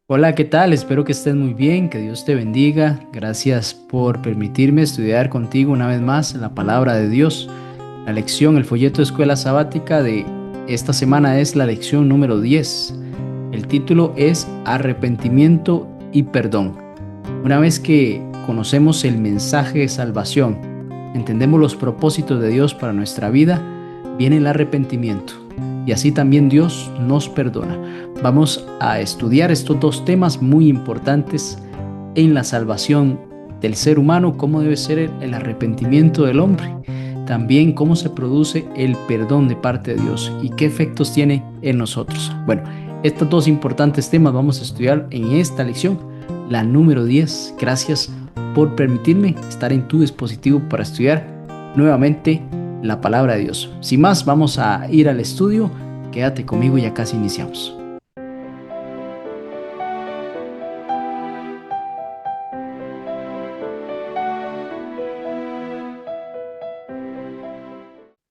Hola, ¿qué tal? Espero que estés muy bien, que Dios te bendiga. Gracias por permitirme estudiar contigo una vez más la palabra de Dios. La lección, el folleto de escuela sabática de esta semana es la lección número 10. El título es Arrepentimiento y perdón. Una vez que conocemos el mensaje de salvación, entendemos los propósitos de Dios para nuestra vida, viene el arrepentimiento y así también Dios nos perdona. Vamos a estudiar estos dos temas muy importantes en la salvación del ser humano, cómo debe ser el arrepentimiento del hombre, también cómo se produce el perdón de parte de Dios y qué efectos tiene en nosotros. Bueno, estos dos importantes temas vamos a estudiar en esta lección, la número 10. Gracias por permitirme estar en tu dispositivo para estudiar nuevamente la palabra de Dios. Sin más, vamos a ir al estudio. Quédate conmigo, ya casi iniciamos.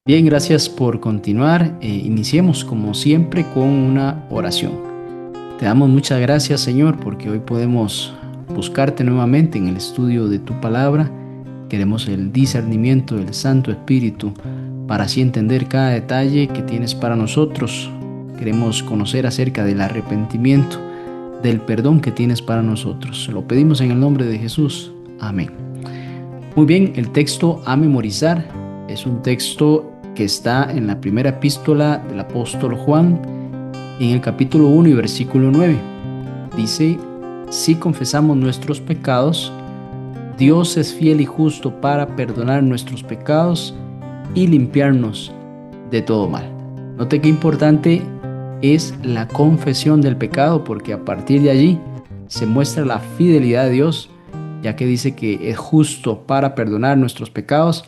Bien, gracias por continuar. Iniciemos como siempre con una oración. Te damos muchas gracias, Señor, porque hoy podemos buscarte nuevamente en el estudio de tu palabra. Queremos el discernimiento del Santo Espíritu para así entender cada detalle que tienes para nosotros. Queremos conocer acerca del arrepentimiento, del perdón que tienes para nosotros. Lo pedimos en el nombre de Jesús. Amén. Muy bien, el texto a memorizar es un texto que está en la primera epístola del apóstol Juan, en el capítulo 1 y versículo 9. Dice: si confesamos nuestros pecados, Dios es fiel y justo para perdonar nuestros pecados y limpiarnos de todo mal. Note qué importante es la confesión del pecado, porque a partir de allí se muestra la fidelidad de Dios, ya que dice que es justo para perdonar nuestros pecados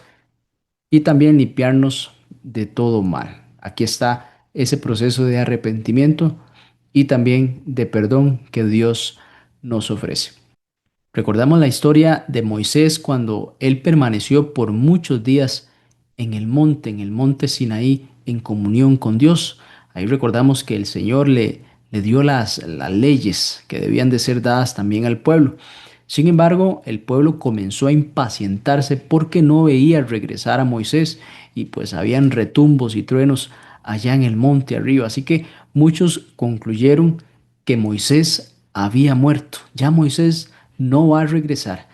y también limpiarnos de todo mal. Aquí está ese proceso de arrepentimiento y también de perdón que Dios nos ofrece. Recordamos la historia de Moisés cuando él permaneció por muchos días en el monte Sinaí, en comunión con Dios. Ahí recordamos que el Señor le dio las leyes que debían de ser dadas también al pueblo. Sin embargo, el pueblo comenzó a impacientarse porque no veía regresar a Moisés y pues habían retumbos y truenos allá en el monte arriba. Así que muchos concluyeron que Moisés había muerto. Ya Moisés no va a regresar.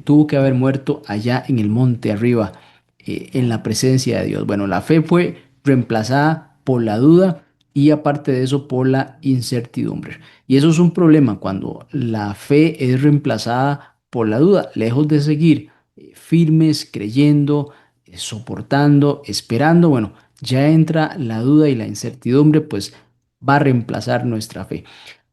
Tuvo que haber muerto allá en el monte arriba, en la presencia de Dios. Bueno, la fe fue reemplazada por la duda y aparte de eso por la incertidumbre. Y eso es un problema cuando la fe es reemplazada por la duda, lejos de seguir firmes, creyendo, soportando, esperando. Bueno, ya entra la duda y la incertidumbre, pues va a reemplazar nuestra fe.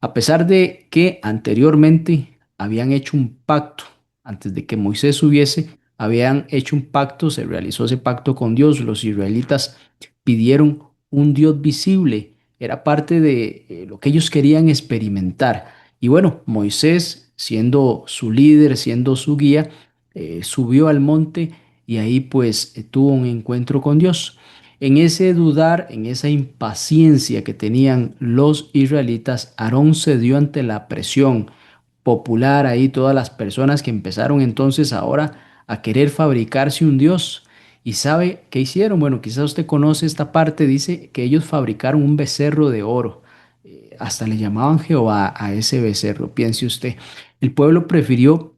A pesar de que anteriormente habían hecho un pacto, antes de que Moisés subiese, habían hecho un pacto, se realizó ese pacto con Dios, los israelitas pidieron un Dios visible, era parte de lo que ellos querían experimentar. Y bueno, Moisés, siendo su líder, siendo su guía, subió al monte y ahí pues tuvo un encuentro con Dios. En ese dudar, en esa impaciencia que tenían los israelitas, Aarón cedió ante la presión popular, ahí todas las personas que empezaron entonces ahora a querer fabricarse un Dios. ¿Y sabe qué hicieron? Bueno, quizás usted conoce esta parte, dice que ellos fabricaron un becerro de oro. Hasta le llamaban Jehová a ese becerro, piense usted. El pueblo prefirió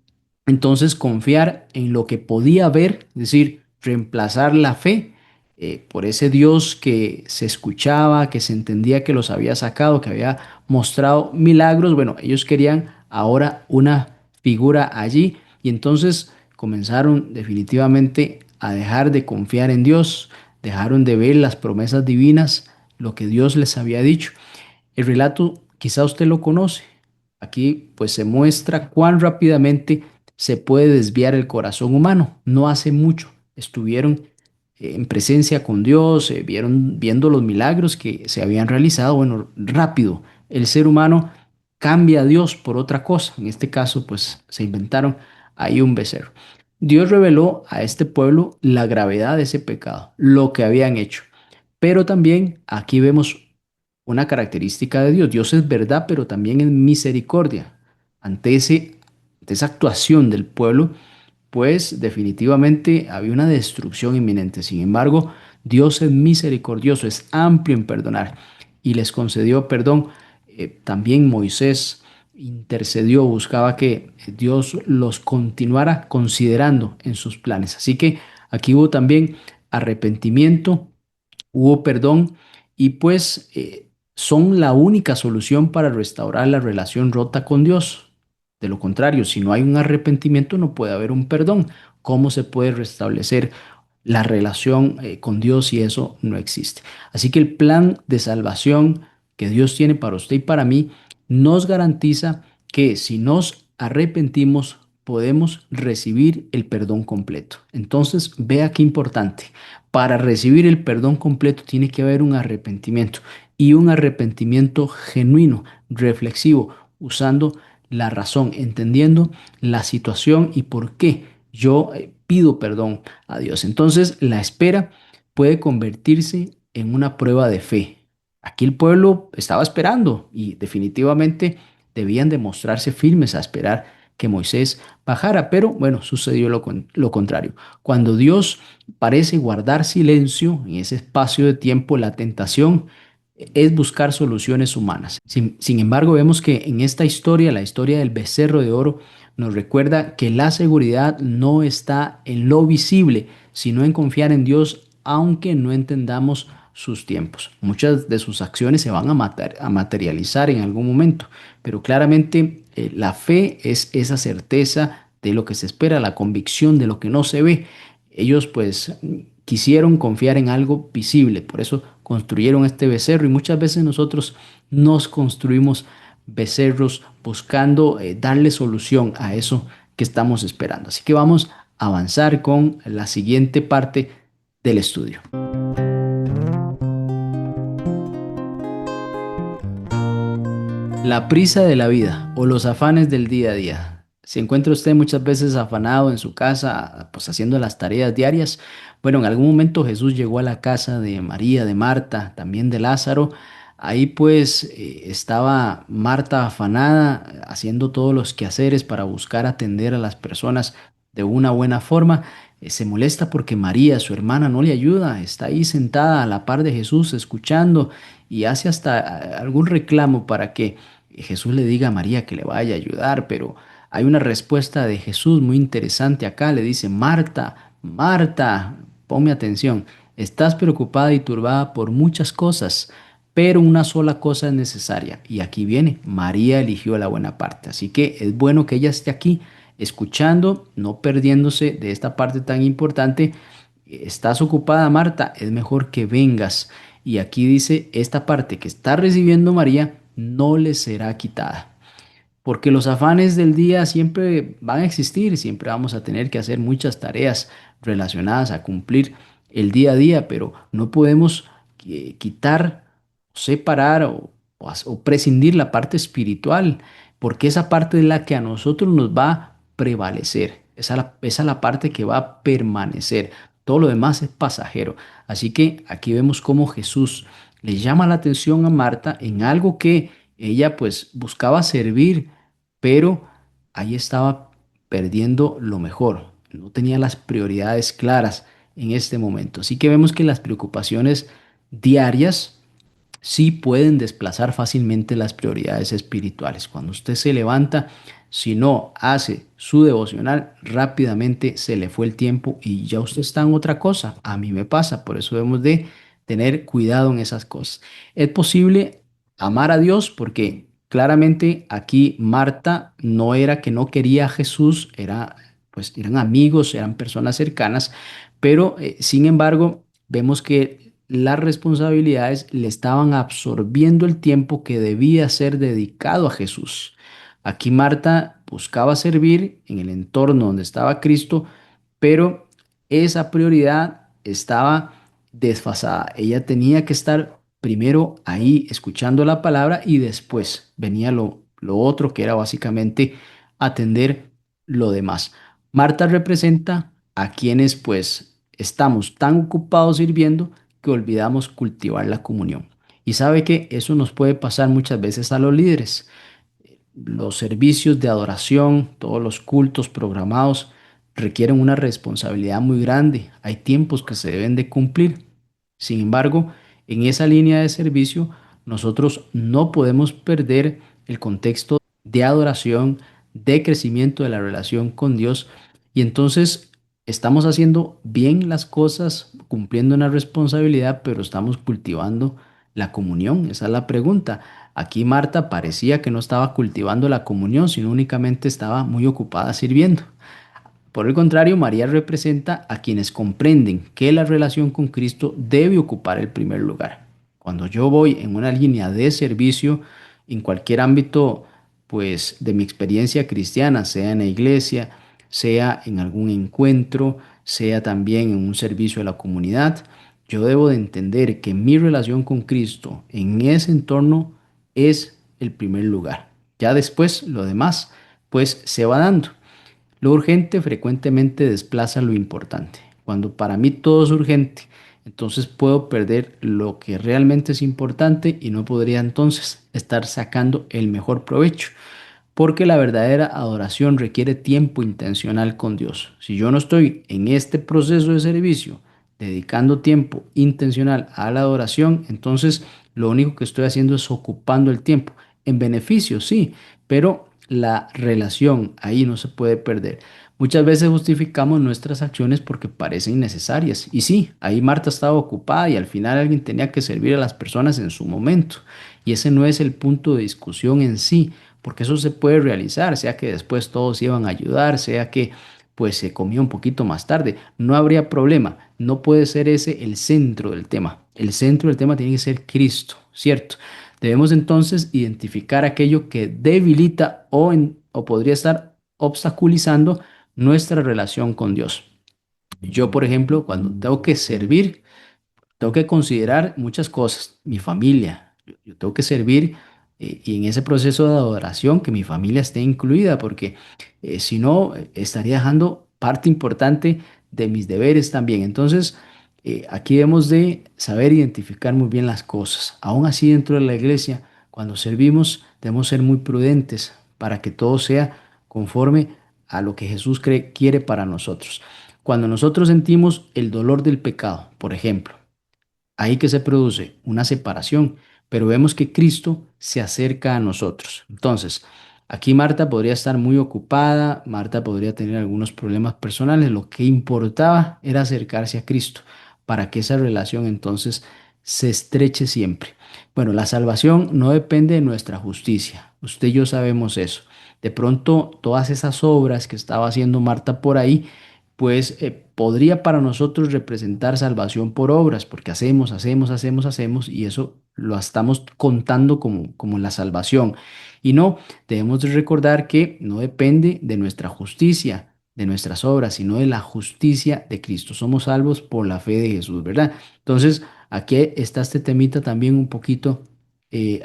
entonces confiar en lo que podía ver, es decir, reemplazar la fe por ese Dios que se escuchaba, que se entendía que los había sacado, que había mostrado milagros. Bueno, ellos querían ahora una figura allí y entonces comenzaron definitivamente a dejar de confiar en Dios, dejaron de ver las promesas divinas, lo que Dios les había dicho. El relato quizá usted lo conoce. Aquí pues se muestra cuán rápidamente se puede desviar el corazón humano. No hace mucho estuvieron en presencia con Dios, vieron viendo los milagros que se habían realizado. Bueno, rápido el ser humano cambia a Dios por otra cosa. En este caso pues se inventaron ahí un becerro. Dios reveló a este pueblo la gravedad de ese pecado, lo que habían hecho. Pero también aquí vemos una característica de Dios. Dios es verdad, pero también es misericordia. Ante ante esa actuación del pueblo, pues definitivamente había una destrucción inminente. Sin embargo, Dios es misericordioso, es amplio en perdonar y les concedió perdón. También Moisés intercedió, buscaba que Dios los continuara considerando en sus planes. Así que aquí hubo también arrepentimiento, hubo perdón y pues son la única solución para restaurar la relación rota con Dios. De lo contrario, si no hay un arrepentimiento, no puede haber un perdón. ¿Cómo se puede restablecer la relación con Dios si eso no existe? Así que el plan de salvación que Dios tiene para usted y para mí nos garantiza que si nos arrepentimos, podemos recibir el perdón completo. Entonces, vea qué importante. Para recibir el perdón completo tiene que haber un arrepentimiento y un arrepentimiento genuino, reflexivo, usando la razón, entendiendo la situación y por qué yo pido perdón a Dios. Entonces, la espera puede convertirse en una prueba de fe. Aquí el pueblo estaba esperando y definitivamente debían demostrarse firmes a esperar que Moisés bajara, pero bueno, sucedió lo contrario. Cuando Dios parece guardar silencio en ese espacio de tiempo, la tentación es buscar soluciones humanas. Sin embargo, vemos que en esta historia, la historia del becerro de oro, nos recuerda que la seguridad no está en lo visible, sino en confiar en Dios, aunque no entendamos sus tiempos. Muchas de sus acciones se van a materializar en algún momento, pero claramente la fe es esa certeza de lo que se espera, la convicción de lo que no se ve. Ellos pues quisieron confiar en algo visible, por eso construyeron este becerro y muchas veces nosotros nos construimos becerros buscando darle solución a eso que estamos esperando. Así que vamos a avanzar con la siguiente parte del estudio. La prisa de la vida o los afanes del día a día. ¿Se encuentra usted muchas veces afanado en su casa, pues haciendo las tareas diarias? Bueno, en algún momento Jesús llegó a la casa de María, de Marta, también de Lázaro. Ahí pues estaba Marta afanada, haciendo todos los quehaceres para buscar atender a las personas de una buena forma. Se molesta porque María, su hermana, no le ayuda. Está ahí sentada a la par de Jesús, escuchando y hace hasta algún reclamo para que Jesús le diga a María que le vaya a ayudar, pero hay una respuesta de Jesús muy interesante acá. Le dice, Marta, Marta, ponme atención, estás preocupada y turbada por muchas cosas, pero una sola cosa es necesaria. Y aquí viene, María eligió la buena parte. Así que es bueno que ella esté aquí escuchando, no perdiéndose de esta parte tan importante. Estás ocupada, Marta, es mejor que vengas. Y aquí dice, esta parte que está recibiendo María no le será quitada. Porque los afanes del día siempre van a existir, siempre vamos a tener que hacer muchas tareas relacionadas a cumplir el día a día, pero no podemos quitar, separar o prescindir la parte espiritual, porque esa parte es la que a nosotros nos va a prevalecer, esa es la parte que va a permanecer, todo lo demás es pasajero. Así que aquí vemos cómo Jesús le llama la atención a Marta en algo que ella pues buscaba servir, pero ahí estaba perdiendo lo mejor. No tenía las prioridades claras en este momento. Así que vemos que las preocupaciones diarias sí pueden desplazar fácilmente las prioridades espirituales. Cuando usted se levanta, si no hace su devocional, rápidamente se le fue el tiempo y ya usted está en otra cosa. A mí me pasa, por eso debemos de tener cuidado en esas cosas. Es posible amar a Dios porque claramente aquí Marta no era que no quería a Jesús, era pues eran amigos, eran personas cercanas, pero sin embargo vemos que las responsabilidades le estaban absorbiendo el tiempo que debía ser dedicado a Jesús. Aquí Marta buscaba servir en el entorno donde estaba Cristo, pero esa prioridad estaba desfasada. Ella tenía que estar primero ahí escuchando la palabra y después venía lo otro que era básicamente atender lo demás. Marta representa a quienes pues estamos tan ocupados sirviendo que olvidamos cultivar la comunión. Y sabe que eso nos puede pasar muchas veces a los líderes. Los servicios de adoración, todos los cultos programados requieren una responsabilidad muy grande. Hay tiempos que se deben de cumplir. Sin embargo, en esa línea de servicio, nosotros no podemos perder el contexto de adoración, de crecimiento de la relación con Dios. Y entonces estamos haciendo bien las cosas, cumpliendo una responsabilidad, pero estamos cultivando la comunión. Esa es la pregunta. Aquí Marta parecía que no estaba cultivando la comunión, sino únicamente estaba muy ocupada sirviendo. Por el contrario, María representa a quienes comprenden que la relación con Cristo debe ocupar el primer lugar. Cuando yo voy en una línea de servicio, en cualquier ámbito, pues de mi experiencia cristiana, sea en la iglesia, sea en algún encuentro, sea también en un servicio a la comunidad, yo debo de entender que mi relación con Cristo en ese entorno es el primer lugar. Ya después, lo demás, pues se va dando. Lo urgente frecuentemente desplaza lo importante. Cuando para mí todo es urgente, entonces puedo perder lo que realmente es importante y no podría entonces estar sacando el mejor provecho. Porque la verdadera adoración requiere tiempo intencional con Dios. Si yo no estoy en este proceso de servicio, dedicando tiempo intencional a la adoración, entonces lo único que estoy haciendo es ocupando el tiempo. En beneficio, sí, pero la relación ahí no se puede perder. Muchas veces justificamos nuestras acciones porque parecen necesarias. Y sí, ahí Marta estaba ocupada y al final alguien tenía que servir a las personas en su momento. Y ese no es el punto de discusión en sí, porque eso se puede realizar, sea que después todos iban a ayudar, sea que pues se comió un poquito más tarde, no habría problema, no puede ser ese el centro del tema. El centro del tema tiene que ser Cristo, ¿cierto? Debemos entonces identificar aquello que debilita o podría estar obstaculizando nuestra relación con Dios. Yo, por ejemplo, cuando tengo que servir, tengo que considerar muchas cosas, mi familia, yo tengo que servir y en ese proceso de adoración que mi familia esté incluida, porque si no, estaría dejando parte importante de mis deberes también. Entonces, aquí debemos de saber identificar muy bien las cosas. Aún así, dentro de la iglesia, cuando servimos, debemos ser muy prudentes para que todo sea conforme a lo que Jesús quiere para nosotros. Cuando nosotros sentimos el dolor del pecado, por ejemplo, ahí que se produce una separación, pero vemos que Cristo se acerca a nosotros. Entonces, aquí Marta podría estar muy ocupada, Marta podría tener algunos problemas personales, lo que importaba era acercarse a Cristo para que esa relación entonces se estreche siempre. Bueno, la salvación no depende de nuestra justicia, usted y yo sabemos eso. De pronto, todas esas obras que estaba haciendo Marta por ahí pues podría para nosotros representar salvación por obras, porque hacemos, y eso lo estamos contando como la salvación. Y no, debemos de recordar que no depende de nuestra justicia, de nuestras obras, sino de la justicia de Cristo. Somos salvos por la fe de Jesús, ¿verdad? Entonces, aquí está este temita también un poquito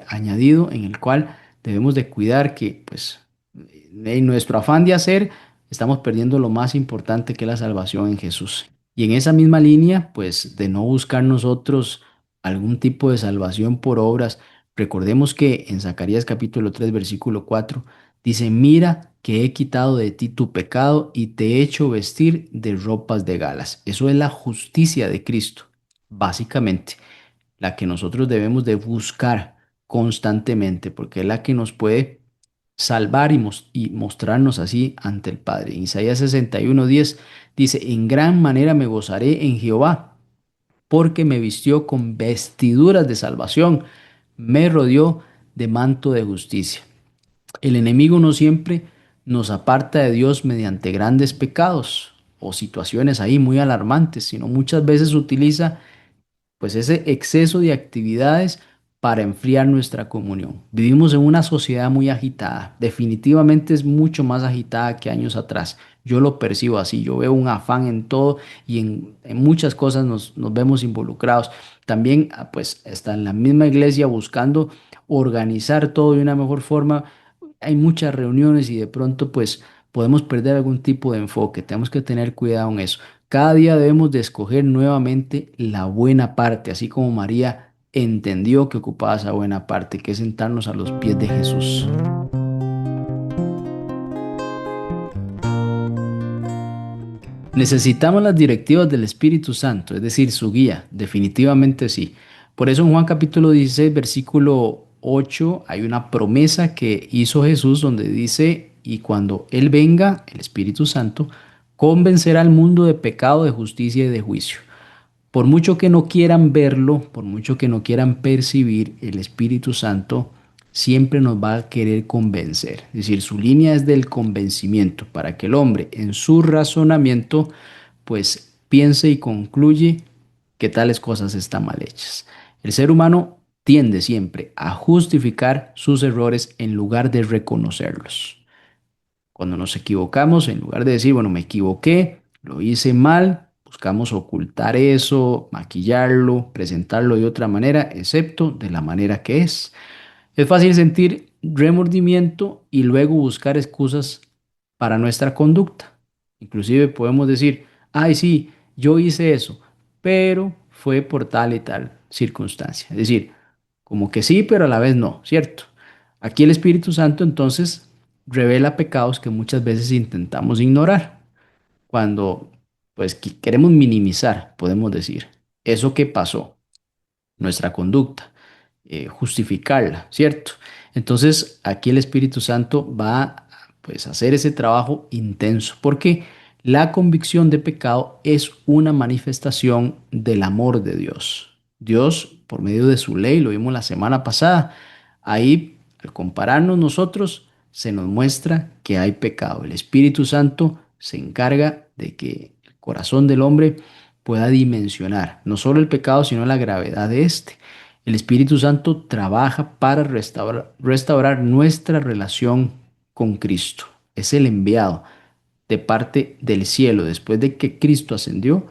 añadido en el cual debemos de cuidar que, pues, en nuestro afán de hacer, estamos perdiendo lo más importante que es la salvación en Jesús. Y en esa misma línea, pues de no buscar nosotros algún tipo de salvación por obras, recordemos que en Zacarías capítulo 3 versículo 4 dice, mira que he quitado de ti tu pecado y te he hecho vestir de ropas de galas. Eso es la justicia de Cristo, básicamente, la que nosotros debemos de buscar constantemente, porque es la que nos puede salvar y mostrarnos así ante el Padre. En Isaías 61:10 dice, en gran manera me gozaré en Jehová, porque me vistió con vestiduras de salvación, me rodeó de manto de justicia. El enemigo no siempre nos aparta de Dios mediante grandes pecados o situaciones ahí muy alarmantes, sino muchas veces utiliza pues ese exceso de actividades para enfriar nuestra comunión. Vivimos en una sociedad muy agitada, definitivamente es mucho más agitada que años atrás. Yo lo percibo así, yo veo un afán en todo y en muchas cosas nos vemos involucrados. También pues está en la misma iglesia buscando organizar todo de una mejor forma. Hay muchas reuniones y de pronto pues podemos perder algún tipo de enfoque. Tenemos que tener cuidado en eso. Cada día debemos de escoger nuevamente la buena parte, así como María entendió que ocupaba esa buena parte, que es sentarnos a los pies de Jesús. Necesitamos las directivas del Espíritu Santo, es decir, su guía, definitivamente sí. Por eso en Juan capítulo 16, versículo 8, hay una promesa que hizo Jesús donde dice, y cuando Él venga, el Espíritu Santo, convencerá al mundo de pecado, de justicia y de juicio. Por mucho que no quieran verlo, por mucho que no quieran percibir, el Espíritu Santo siempre nos va a querer convencer. Es decir, su línea es del convencimiento para que el hombre en su razonamiento pues piense y concluye que tales cosas están mal hechas. El ser humano tiende siempre a justificar sus errores en lugar de reconocerlos. Cuando nos equivocamos, en lugar de decir, bueno, me equivoqué, lo hice mal, buscamos ocultar eso, maquillarlo, presentarlo de otra manera, excepto de la manera que es. Es fácil sentir remordimiento y luego buscar excusas para nuestra conducta. Inclusive podemos decir, ay, sí, yo hice eso, pero fue por tal y tal circunstancia. Es decir, como que sí, pero a la vez no, ¿cierto? Aquí el Espíritu Santo entonces revela pecados que muchas veces intentamos ignorar cuando pues queremos minimizar, podemos decir, eso que pasó, nuestra conducta, justificarla, ¿cierto? Entonces aquí el Espíritu Santo va pues a hacer ese trabajo intenso, porque la convicción de pecado es una manifestación del amor de Dios. Dios, por medio de su ley, lo vimos la semana pasada, ahí al compararnos nosotros, se nos muestra que hay pecado. El Espíritu Santo se encarga de que el corazón del hombre pueda dimensionar no solo el pecado, sino la gravedad de este. El Espíritu Santo trabaja para restaurar nuestra relación con Cristo. Es el enviado de parte del cielo después de que Cristo ascendió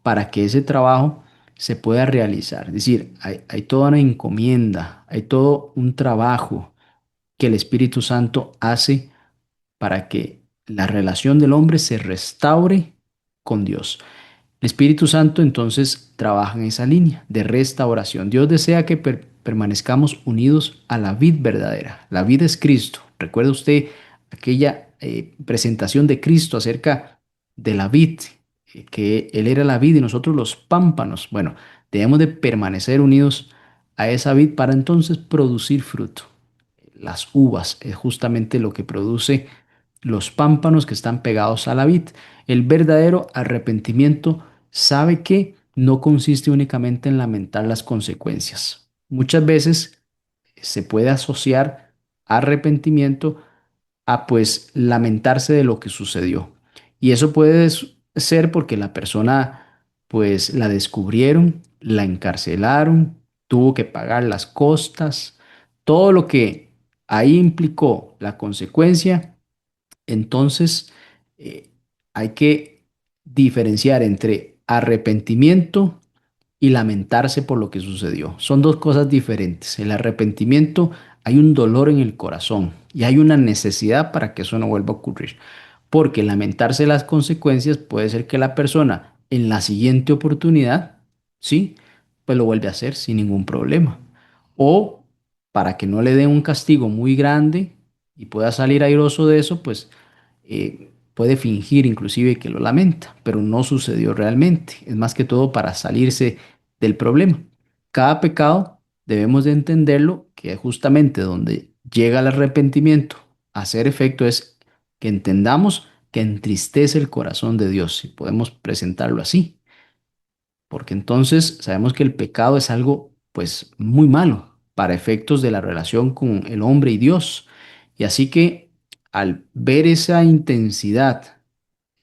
para que ese trabajo se pueda realizar. Es decir, hay toda una encomienda, hay todo un trabajo que el Espíritu Santo hace para que la relación del hombre se restaure con Dios. El Espíritu Santo entonces trabaja en esa línea de restauración. Dios desea que permanezcamos unidos a la vid verdadera. La vid es Cristo. ¿Recuerda usted aquella presentación de Cristo acerca de la vid? Que Él era la vid y nosotros los pámpanos. Bueno, debemos de permanecer unidos a esa vid para entonces producir fruto. Las uvas es justamente lo que produce los pámpanos que están pegados a la vid. El verdadero arrepentimiento sabe que no consiste únicamente en lamentar las consecuencias. Muchas veces se puede asociar arrepentimiento a pues lamentarse de lo que sucedió. Y eso puede ser porque la persona pues la descubrieron, la encarcelaron, tuvo que pagar las costas, todo lo que ahí implicó la consecuencia. Entonces, eh, hay que diferenciar entre arrepentimiento y lamentarse por lo que sucedió. Son dos cosas diferentes. El arrepentimiento, hay un dolor en el corazón y hay una necesidad para que eso no vuelva a ocurrir. Porque lamentarse las consecuencias puede ser que la persona en la siguiente oportunidad, sí, pues lo vuelve a hacer sin ningún problema. O para que no le den un castigo muy grande y pueda salir airoso de eso, pues puede fingir inclusive que lo lamenta, pero no sucedió realmente. Es más que todo para salirse del problema. Cada pecado debemos de entenderlo, que justamente donde llega el arrepentimiento a hacer efecto es que entendamos que entristece el corazón de Dios, si podemos presentarlo así, porque entonces sabemos que el pecado es algo pues muy malo para efectos de la relación con el hombre y Dios. Y así que al ver esa intensidad,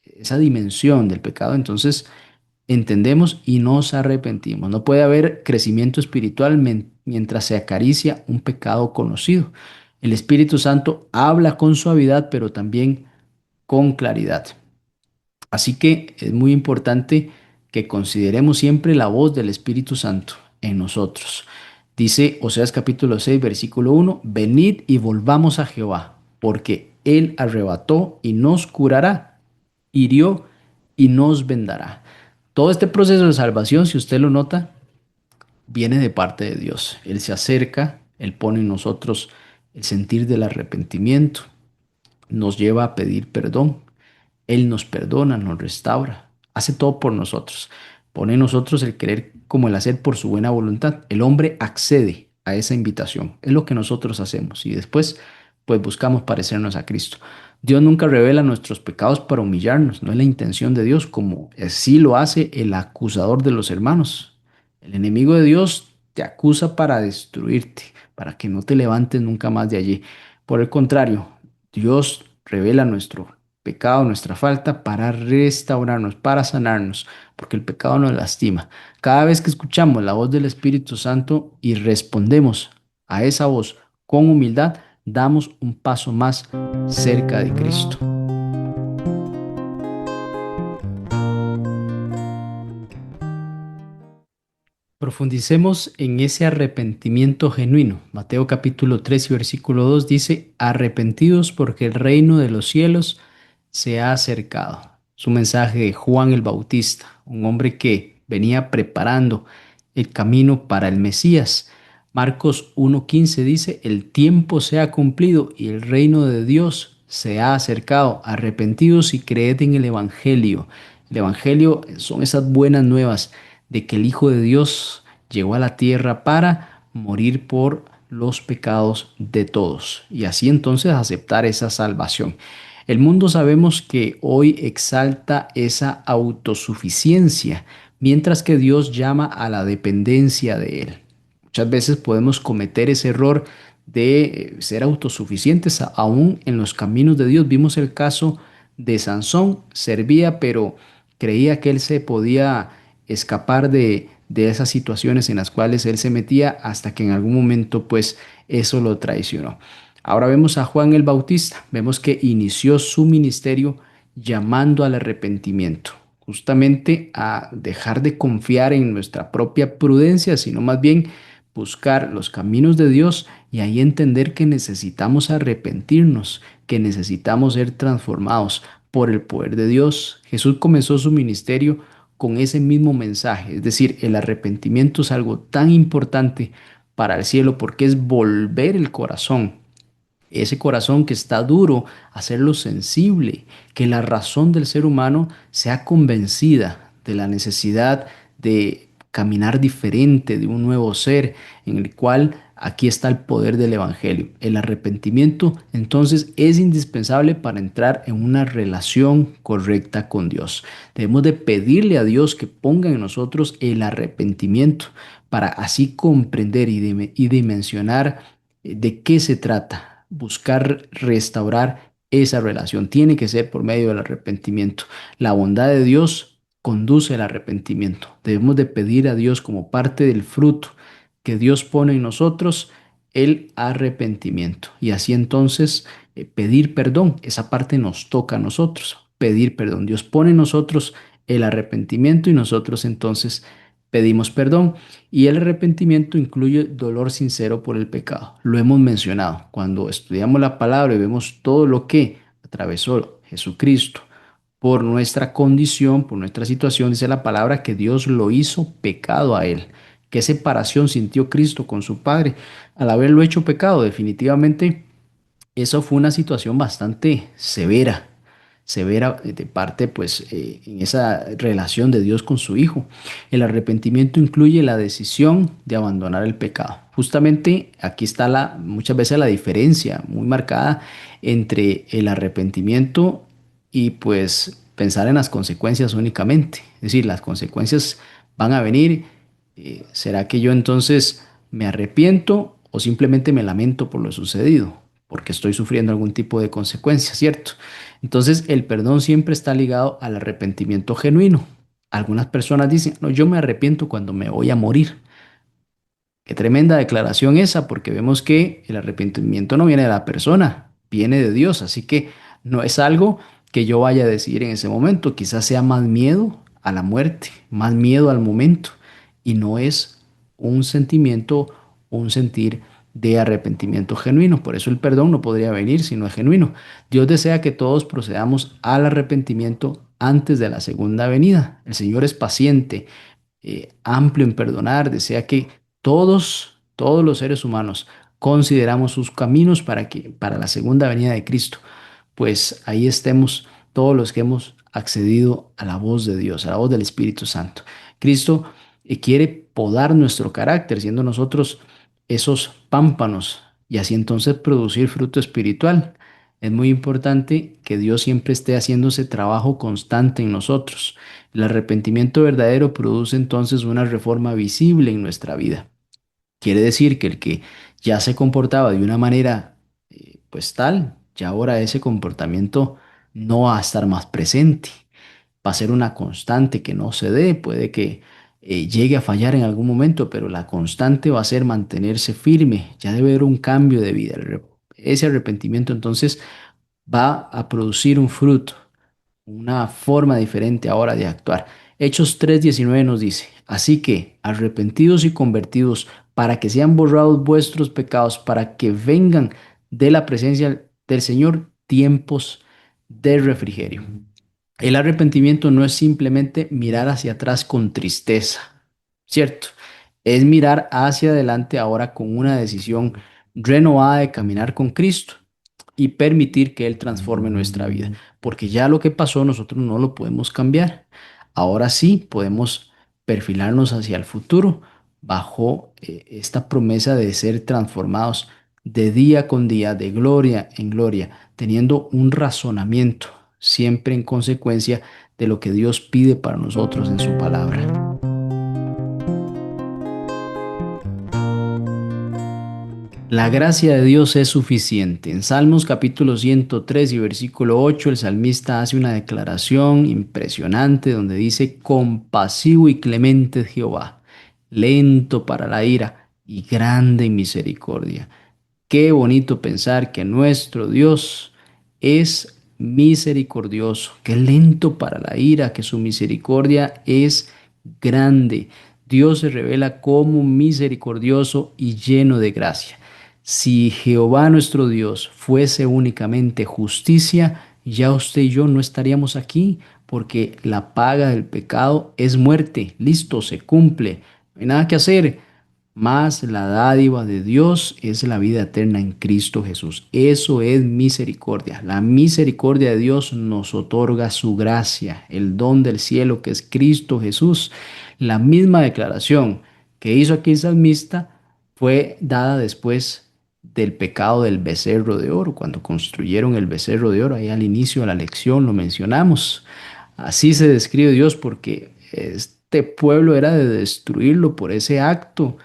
esa dimensión del pecado, entonces entendemos y nos arrepentimos. No puede haber crecimiento espiritual mientras se acaricia un pecado conocido. El Espíritu Santo habla con suavidad, pero también con claridad. Así que es muy importante que consideremos siempre la voz del Espíritu Santo en nosotros. Dice Oseas capítulo 6, versículo 1, venid y volvamos a Jehová, porque Él arrebató y nos curará, hirió y nos vendará. Todo este proceso de salvación, si usted lo nota, viene de parte de Dios. Él se acerca, Él pone en nosotros el sentir del arrepentimiento, nos lleva a pedir perdón. Él nos perdona, nos restaura, hace todo por nosotros. Pone en nosotros el querer como el hacer por su buena voluntad. El hombre accede a esa invitación. Es lo que nosotros hacemos y después pues buscamos parecernos a Cristo. Dios nunca revela nuestros pecados para humillarnos, no es la intención de Dios, como así lo hace el acusador de los hermanos. El enemigo de Dios te acusa para destruirte, para que no te levantes nunca más de allí. Por el contrario, Dios revela nuestro pecado, nuestra falta, para restaurarnos, para sanarnos, porque el pecado nos lastima. Cada vez que escuchamos la voz del Espíritu Santo y respondemos a esa voz con humildad, damos un paso más cerca de Cristo. Profundicemos en ese arrepentimiento genuino. Mateo capítulo 3 y versículo 2 dice, arrepentidos porque el reino de los cielos se ha acercado. Es un mensaje de Juan el Bautista, un hombre que venía preparando el camino para el Mesías. Marcos 1:15 dice, el tiempo se ha cumplido y el reino de Dios se ha acercado. Arrepentidos y creed en el Evangelio. El Evangelio son esas buenas nuevas de que el Hijo de Dios llegó a la tierra para morir por los pecados de todos y así entonces aceptar esa salvación. El mundo sabemos que hoy exalta esa autosuficiencia, mientras que Dios llama a la dependencia de Él. Muchas veces podemos cometer ese error de ser autosuficientes aún en los caminos de Dios. Vimos el caso de Sansón, servía, pero creía que él se podía escapar de esas situaciones en las cuales él se metía hasta que en algún momento pues eso lo traicionó. Ahora vemos a Juan el Bautista, vemos que inició su ministerio llamando al arrepentimiento, justamente a dejar de confiar en nuestra propia prudencia, sino más bien buscar los caminos de Dios y ahí entender que necesitamos arrepentirnos, que necesitamos ser transformados por el poder de Dios. Jesús comenzó su ministerio con ese mismo mensaje, es decir, el arrepentimiento es algo tan importante para el cielo porque es volver el corazón, ese corazón que está duro, hacerlo sensible, que la razón del ser humano sea convencida de la necesidad de caminar diferente, de un nuevo ser, en el cual aquí está el poder del Evangelio. El arrepentimiento entonces es indispensable para entrar en una relación correcta con Dios. Debemos de pedirle a Dios que ponga en nosotros el arrepentimiento para así comprender y dimensionar de qué se trata. Buscar restaurar esa relación tiene que ser por medio del arrepentimiento. La bondad de Dios conduce al arrepentimiento. Debemos de pedir a Dios como parte del fruto que Dios pone en nosotros el arrepentimiento. Y así entonces pedir perdón, esa parte nos toca a nosotros. Pedir perdón. Dios pone en nosotros el arrepentimiento y nosotros entonces pedimos perdón. Y el arrepentimiento incluye dolor sincero por el pecado. Lo hemos mencionado. Cuando estudiamos la palabra y vemos todo lo que atravesó Jesucristo por nuestra condición, por nuestra situación, dice la palabra que Dios lo hizo pecado a él. ¿Qué separación sintió Cristo con su Padre al haberlo hecho pecado? Definitivamente eso fue una situación bastante severa, severa de parte, pues, en esa relación de Dios con su Hijo. El arrepentimiento incluye la decisión de abandonar el pecado. Justamente aquí está muchas veces la diferencia muy marcada entre el arrepentimiento y, pues, pensar en las consecuencias únicamente. Es decir, las consecuencias van a venir. ¿Será que yo entonces me arrepiento o simplemente me lamento por lo sucedido? Porque estoy sufriendo algún tipo de consecuencia, ¿cierto? Entonces, el perdón siempre está ligado al arrepentimiento genuino. Algunas personas dicen, no, yo me arrepiento cuando me voy a morir. Qué tremenda declaración esa, porque vemos que el arrepentimiento no viene de la persona, viene de Dios. Así que no es algo que yo vaya a decir en ese momento. Quizás sea más miedo a la muerte, más miedo al momento, y no es un sentimiento, un sentir de arrepentimiento genuino. Por eso el perdón no podría venir si no es genuino. Dios desea que todos procedamos al arrepentimiento antes de la segunda venida. El Señor es paciente, amplio en perdonar, desea que todos los seres humanos consideramos sus caminos para la segunda venida de Cristo, pues ahí estemos todos los que hemos accedido a la voz de Dios, a la voz del Espíritu Santo. Cristo quiere podar nuestro carácter, siendo nosotros esos pámpanos y así entonces producir fruto espiritual. Es muy importante que Dios siempre esté haciendo ese trabajo constante en nosotros. El arrepentimiento verdadero produce entonces una reforma visible en nuestra vida. Quiere decir que el que ya se comportaba de una manera pues tal, ya ahora ese comportamiento no va a estar más presente, va a ser una constante que no se dé, puede que llegue a fallar en algún momento, pero la constante va a ser mantenerse firme, ya debe haber un cambio de vida. Ese arrepentimiento entonces va a producir un fruto, una forma diferente ahora de actuar. Hechos 3:19 nos dice, así que arrepentidos y convertidos para que sean borrados vuestros pecados, para que vengan de la presencia del Señor tiempos de refrigerio. El arrepentimiento no es simplemente mirar hacia atrás con tristeza, ¿cierto? Es mirar hacia adelante ahora con una decisión renovada de caminar con Cristo y permitir que Él transforme nuestra vida, porque ya lo que pasó nosotros no lo podemos cambiar. Ahora sí podemos perfilarnos hacia el futuro bajo esta promesa de ser transformados de día con día, de gloria en gloria, teniendo un razonamiento siempre en consecuencia de lo que Dios pide para nosotros en su palabra. La gracia de Dios es suficiente. En Salmos capítulo 103 y versículo 8, el salmista hace una declaración impresionante donde dice, compasivo y clemente es Jehová, lento para la ira y grande en misericordia. Qué bonito pensar que nuestro Dios es misericordioso, que es lento para la ira, que su misericordia es grande. Dios se revela como misericordioso y lleno de gracia. Si Jehová nuestro Dios fuese únicamente justicia, ya usted y yo no estaríamos aquí, porque la paga del pecado es muerte. Listo, se cumple. No hay nada que hacer. Mas la dádiva de Dios es la vida eterna en Cristo Jesús. Eso es misericordia. La misericordia de Dios nos otorga su gracia, el don del cielo que es Cristo Jesús. La misma declaración que hizo aquí el salmista fue dada después del pecado del becerro de oro, cuando construyeron el becerro de oro. Ahí al inicio de la lección lo mencionamos. Así se describe Dios porque este pueblo era de destruirlo por ese acto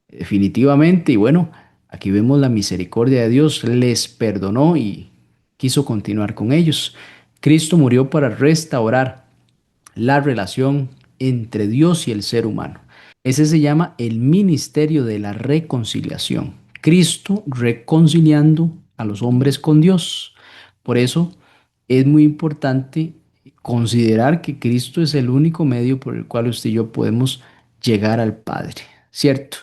definitivamente. Y bueno, aquí vemos la misericordia de Dios, les perdonó y quiso continuar con ellos. Cristo murió para restaurar la relación entre Dios y el ser humano. Ese se llama el ministerio de la reconciliación. Cristo reconciliando a los hombres con Dios. Por eso es muy importante considerar que Cristo es el único medio por el cual usted y yo podemos llegar al Padre, ¿cierto?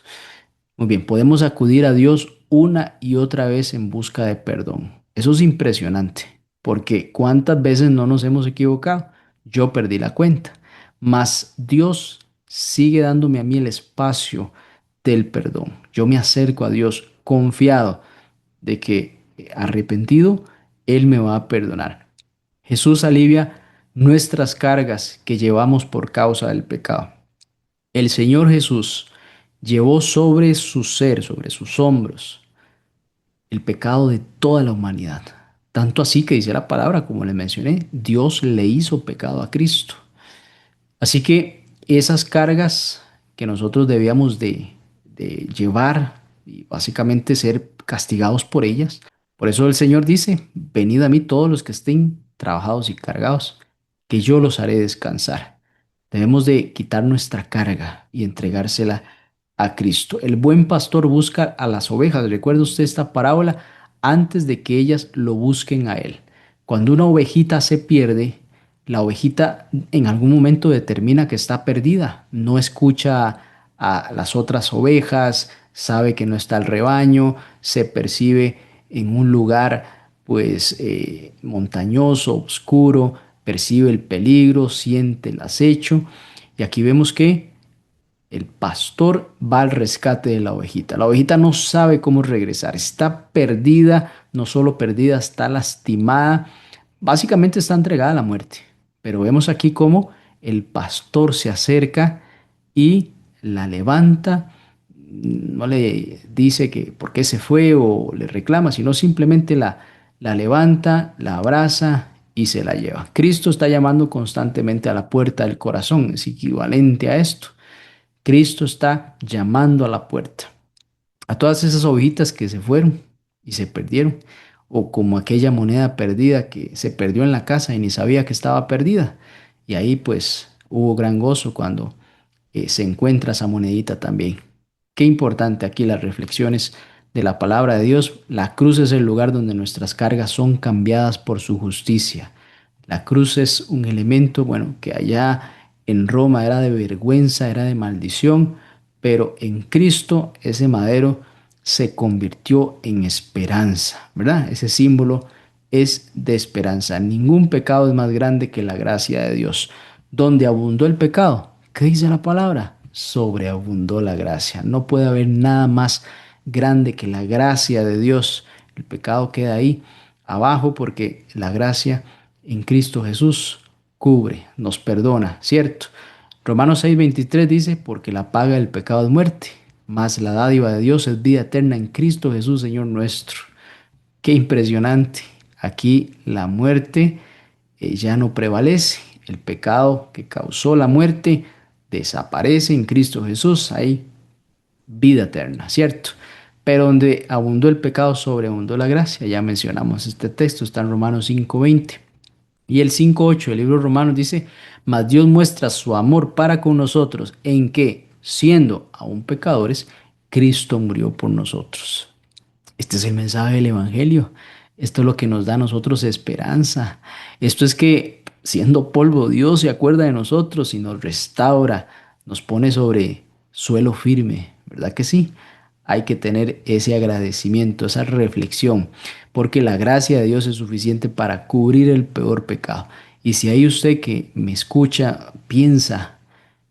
Muy bien, podemos acudir a Dios una y otra vez en busca de perdón. Eso es impresionante, porque cuántas veces no nos hemos equivocado. Yo perdí la cuenta, mas Dios sigue dándome a mí el espacio del perdón. Yo me acerco a Dios confiado de que arrepentido, Él me va a perdonar. Jesús alivia nuestras cargas que llevamos por causa del pecado. El Señor Jesús llevó sobre su ser, sobre sus hombros, el pecado de toda la humanidad. Tanto así que dice la palabra, como le mencioné, Dios le hizo pecado a Cristo. Así que esas cargas que nosotros debíamos de llevar y básicamente ser castigados por ellas. Por eso el Señor dice, venid a mí todos los que estén trabajados y cargados, que yo los haré descansar. Debemos de quitar nuestra carga y entregársela a Cristo. El buen pastor busca a las ovejas. ¿Recuerda usted esta parábola? Antes de que ellas lo busquen a él. Cuando una ovejita se pierde, la ovejita en algún momento determina que está perdida, no escucha a las otras ovejas, sabe que no está el rebaño, se percibe en un lugar pues montañoso, oscuro, percibe el peligro, siente el acecho y aquí vemos que El pastor va al rescate de la ovejita. La ovejita no sabe cómo regresar, está perdida, no solo perdida, está lastimada, básicamente está entregada a la muerte. Pero vemos aquí cómo el pastor se acerca y la levanta, no le dice que por qué se fue o le reclama, sino simplemente la levanta, la abraza y se la lleva. Cristo está llamando constantemente a la puerta del corazón, es equivalente a esto. Cristo está llamando a la puerta. A todas esas ovejitas que se fueron y se perdieron, o como aquella moneda perdida que se perdió en la casa y ni sabía que estaba perdida. Y ahí pues hubo gran gozo cuando se encuentra esa monedita también. Qué importante aquí las reflexiones de la palabra de Dios. La cruz es el lugar donde nuestras cargas son cambiadas por su justicia. La cruz es un elemento, bueno, que allá en Roma era de vergüenza, era de maldición, pero en Cristo ese madero se convirtió en esperanza, ¿verdad? Ese símbolo es de esperanza. Ningún pecado es más grande que la gracia de Dios. Donde abundó el pecado, ¿qué dice la palabra? Sobreabundó la gracia. No puede haber nada más grande que la gracia de Dios. El pecado queda ahí abajo porque la gracia en Cristo Jesús cubre, nos perdona, ¿cierto? Romanos 6:23 dice, porque la paga del pecado es muerte, mas la dádiva de Dios es vida eterna en Cristo Jesús, Señor nuestro. Qué impresionante. Aquí la muerte ya no prevalece. El pecado que causó la muerte desaparece en Cristo Jesús. Hay vida eterna, ¿cierto? Pero donde abundó el pecado, sobreabundó la gracia. Ya mencionamos este texto, está en Romanos 5:20. Y el 5:8 del libro de Romanos dice, mas Dios muestra su amor para con nosotros en que, siendo aún pecadores, Cristo murió por nosotros. Este es el mensaje del Evangelio. Esto es lo que nos da a nosotros esperanza. Esto es que siendo polvo, Dios se acuerda de nosotros y nos restaura, nos pone sobre suelo firme, ¿verdad que sí? Hay que tener ese agradecimiento, esa reflexión, porque la gracia de Dios es suficiente para cubrir el peor pecado. Y si hay usted que me escucha, piensa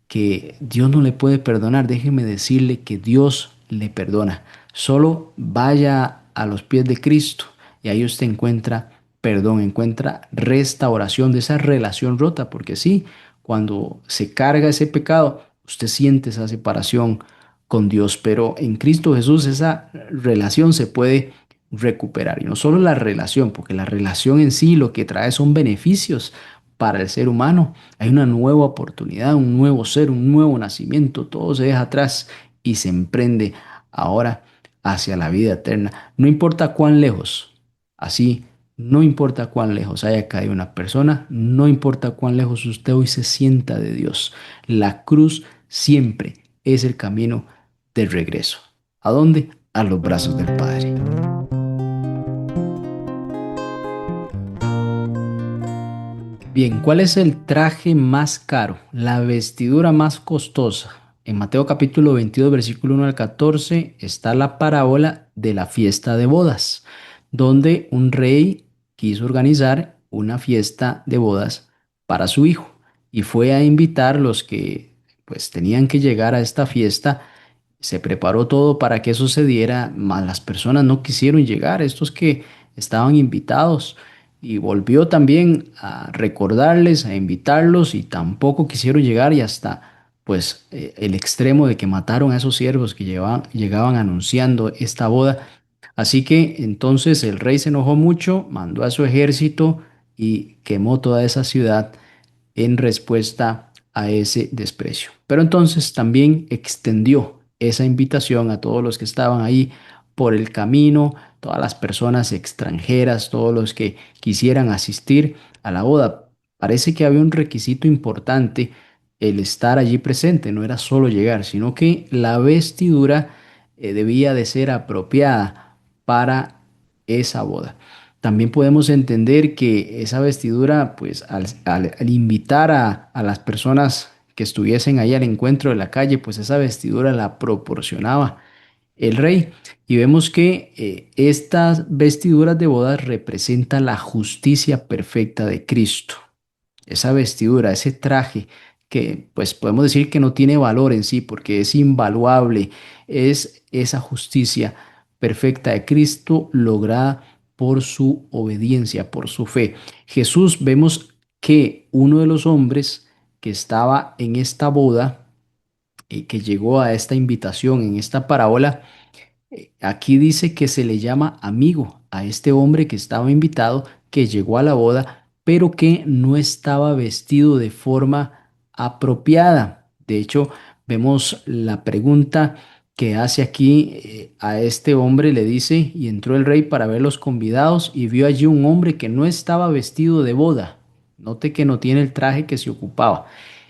que Dios no le puede perdonar, déjeme decirle que Dios le perdona. Solo vaya a los pies de Cristo y ahí usted encuentra perdón, encuentra restauración de esa relación rota, porque sí, cuando se carga ese pecado, usted siente esa separación con Dios, pero en Cristo Jesús esa relación se puede recuperar. Y no solo la relación, porque la relación en sí lo que trae son beneficios para el ser humano. Hay una nueva oportunidad, un nuevo ser, un nuevo nacimiento. Todo se deja atrás y se emprende ahora hacia la vida eterna. No importa cuán lejos, así, no importa cuán lejos haya caído una persona, no importa cuán lejos usted hoy se sienta de Dios. La cruz siempre es el camino de regreso. ¿A dónde? A los brazos del Padre. Bien, ¿cuál es el traje más caro? La vestidura más costosa. En Mateo capítulo 22, versículo 1 al 14, está la parábola de la fiesta de bodas, donde un rey quiso organizar una fiesta de bodas para su hijo y fue a invitar los que pues tenían que llegar a esta fiesta. Se preparó todo para que eso se diera, mas las personas no quisieron llegar, estos que estaban invitados, y volvió también a recordarles, a invitarlos, y tampoco quisieron llegar, y hasta pues el extremo de que mataron a esos siervos que llegaban anunciando esta boda. Así que entonces el rey se enojó mucho, mandó a su ejército y quemó toda esa ciudad en respuesta a ese desprecio. Pero entonces también extendió esa invitación a todos los que estaban ahí por el camino, todas las personas extranjeras, todos los que quisieran asistir a la boda. Parece que había un requisito importante, el estar allí presente, no era solo llegar, sino que la vestidura debía de ser apropiada para esa boda. También podemos entender que esa vestidura, pues al invitar a las personas que estuviesen ahí al encuentro de la calle, pues esa vestidura la proporcionaba el rey. Y vemos que estas vestiduras de bodas representan la justicia perfecta de Cristo. Esa vestidura, ese traje que pues podemos decir que no tiene valor en sí porque es invaluable, es esa justicia perfecta de Cristo lograda por su obediencia, por su fe. Jesús, vemos que uno de los hombres que estaba en esta boda, que llegó a esta invitación en esta parábola, aquí dice que se le llama amigo a este hombre que estaba invitado, que llegó a la boda, pero que no estaba vestido de forma apropiada. De hecho, vemos la pregunta que hace aquí a este hombre, le dice, y entró el rey para ver los convidados y vio allí un hombre que no estaba vestido de boda. Note que no tiene el traje que se ocupaba.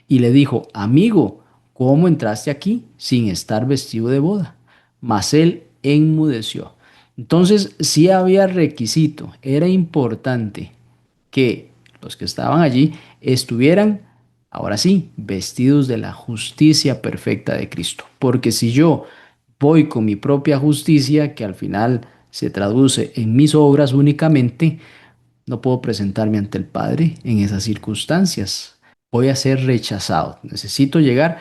Y le dijo, amigo, ¿cómo entraste aquí sin estar vestido de boda? Mas él enmudeció. Entonces, sí había requisito, era importante que los que estaban allí estuvieran, ahora sí, vestidos de la justicia perfecta de Cristo. Porque si yo voy con mi propia justicia, que al final se traduce en mis obras únicamente, no puedo presentarme ante el Padre en esas circunstancias. Voy a ser rechazado. Necesito llegar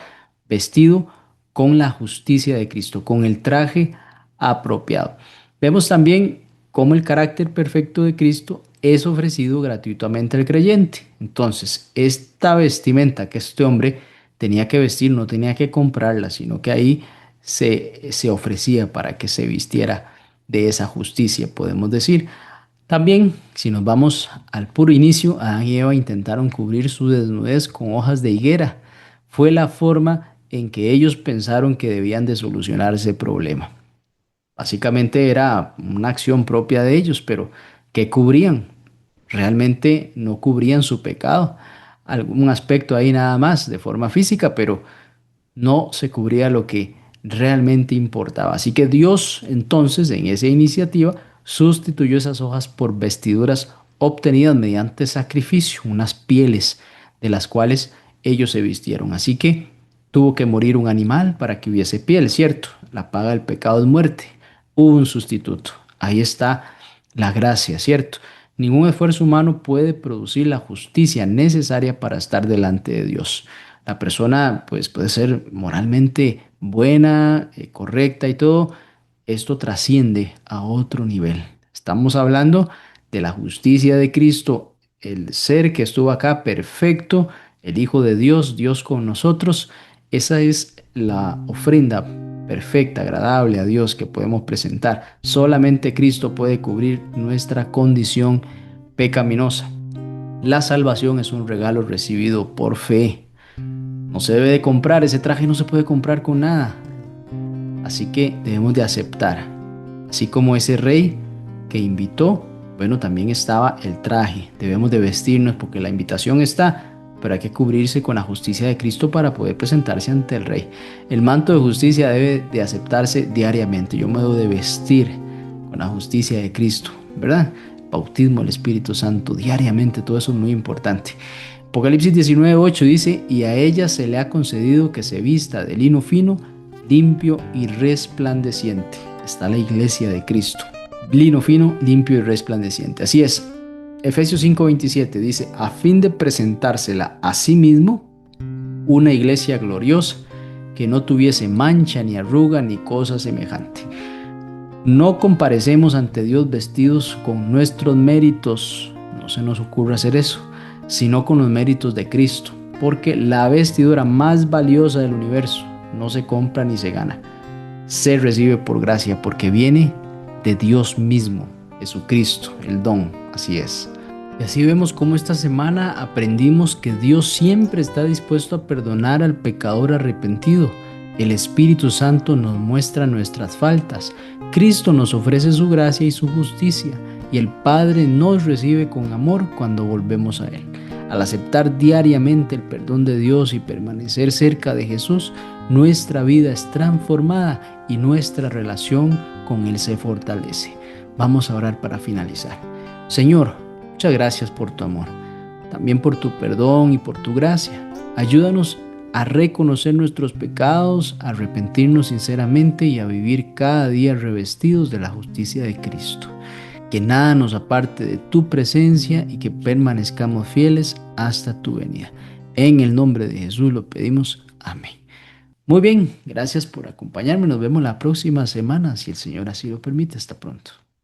vestido con la justicia de Cristo, con el traje apropiado. Vemos también cómo el carácter perfecto de Cristo es ofrecido gratuitamente al creyente. Entonces, esta vestimenta que este hombre tenía que vestir, no tenía que comprarla, sino que ahí se ofrecía para que se vistiera de esa justicia, podemos decir. También, si nos vamos al puro inicio, Adán y Eva intentaron cubrir su desnudez con hojas de higuera. Fue la forma en que ellos pensaron que debían de solucionar ese problema. Básicamente era una acción propia de ellos, pero ¿qué cubrían? Realmente no cubrían su pecado. Algún aspecto ahí nada más de forma física, pero no se cubría lo que realmente importaba. Así que Dios entonces en esa iniciativa sustituyó esas hojas por vestiduras obtenidas mediante sacrificio, unas pieles de las cuales ellos se vistieron. Así que tuvo que morir un animal para que hubiese piel, ¿cierto? La paga del pecado es muerte. Hubo un sustituto. Ahí está la gracia, ¿cierto? Ningún esfuerzo humano puede producir la justicia necesaria para estar delante de Dios. La persona pues puede ser moralmente buena, correcta y todo. Esto trasciende a otro nivel. Estamos hablando de la justicia de Cristo, el ser que estuvo acá perfecto, el Hijo de Dios, Dios con nosotros. Esa es la ofrenda perfecta, agradable a Dios que podemos presentar. Solamente Cristo puede cubrir nuestra condición pecaminosa. La salvación es un regalo recibido por fe. No se debe de comprar, ese traje no se puede comprar con nada. Así que debemos de aceptar. Así como ese rey que invitó, bueno, también estaba el traje. Debemos de vestirnos porque la invitación está, pero hay que cubrirse con la justicia de Cristo para poder presentarse ante el rey. El manto de justicia debe de aceptarse diariamente. Yo me debo de vestir con la justicia de Cristo, ¿verdad? Bautismo del Espíritu Santo diariamente, todo eso es muy importante. Apocalipsis 19:8 dice, y a ella se le ha concedido que se vista de lino fino, limpio y resplandeciente. Está la iglesia de Cristo. Lino fino, limpio y resplandeciente. Así es. Efesios 5:27 dice, a fin de presentársela a sí mismo, una iglesia gloriosa, que no tuviese mancha ni arruga ni cosa semejante. No comparecemos ante Dios vestidos con nuestros méritos, no se nos ocurra hacer eso, sino con los méritos de Cristo, porque la vestidura más valiosa del universo no se compra ni se gana, se recibe por gracia, porque viene de Dios mismo, Jesucristo, el don, así es. Y así vemos cómo esta semana aprendimos que Dios siempre está dispuesto a perdonar al pecador arrepentido. El Espíritu Santo nos muestra nuestras faltas. Cristo nos ofrece su gracia y su justicia. Y el Padre nos recibe con amor cuando volvemos a Él. Al aceptar diariamente el perdón de Dios y permanecer cerca de Jesús, nuestra vida es transformada y nuestra relación con Él se fortalece. Vamos a orar para finalizar. Señor, muchas gracias por tu amor, también por tu perdón y por tu gracia. Ayúdanos a reconocer nuestros pecados, a arrepentirnos sinceramente y a vivir cada día revestidos de la justicia de Cristo. Que nada nos aparte de tu presencia y que permanezcamos fieles hasta tu venida. En el nombre de Jesús lo pedimos. Amén. Muy bien, gracias por acompañarme. Nos vemos la próxima semana, si el Señor así lo permite. Hasta pronto.